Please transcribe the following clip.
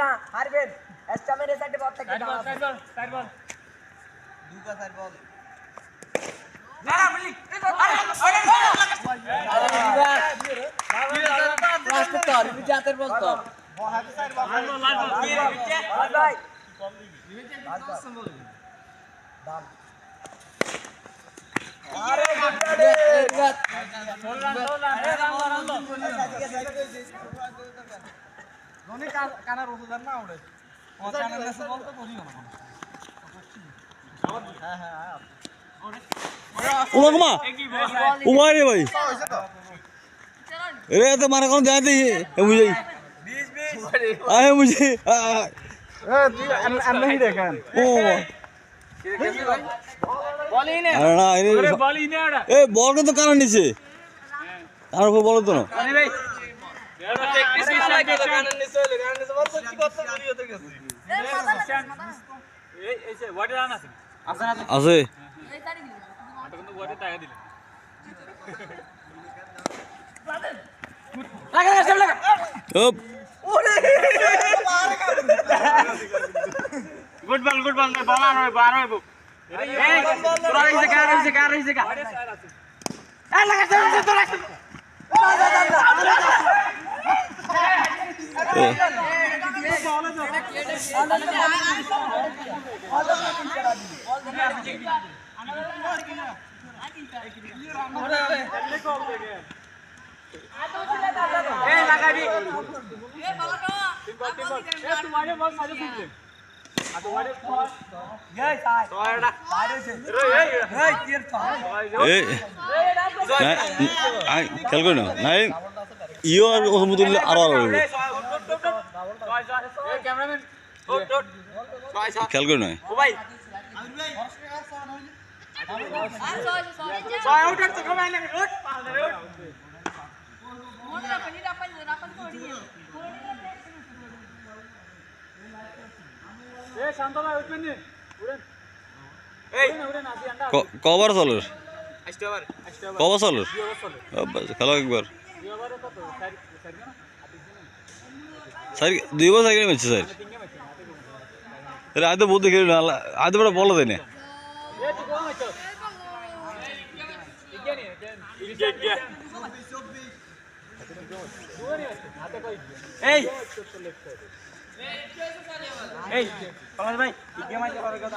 না হারবেন স্টামের সাইডে বল থাকে সাইড বল দুটা সাইড বল কানার ওষুধ না ওরে उमा उमा रे भाई अरे तो मारा कौन ध्यान दे मुझे आए मुझे नहीं देखा ओ बॉल ही ने अरे ना अरे बॉल ही ने आड़ा ए बॉल को तो कान नीचे तार को बॉल तो ना अरे भाई यार प्रैक्टिस की साला के कान नीचे बॉल सच्ची बात नहीं होते कैसे ए ऐसे व्हाट आना আছে কিন্তু বডি টাকা দিলে ওপ गुड बॉल बॉल आ रहा है बाहर है वो ए थोड़ा इसे कर ए लगा चल थोड़ा ए लगा भी ए बाबा ए तुम्हारे बॉल सारे सुन ले आ तुम्हारे बॉल ये साइड तोड़ा ए तीर था এ নাই খেল কই না নাই ইও আর ওসমতুল আরো আরো ए कैमरामैन খেল কই না ओ भाई सॉरी आउट तो कम आने उठ मोटर पनी रापन थोड़ी है ए शांतला उठ में उड़न ए उड़न आसी अंडा কবার চলর स्टोवर কবার চলর स्टोवर খেলো একবার ये बार तो सर ना স্যার দুইবার সাইকেল ম্যাচ স্যার तीन के मैच আরে আজ তো বহুত খেল না আজ বড় বল দেনে ये तो कौन मैच ठीक है नहीं ये ए पवन भाई ठीक है मैच करेगा तो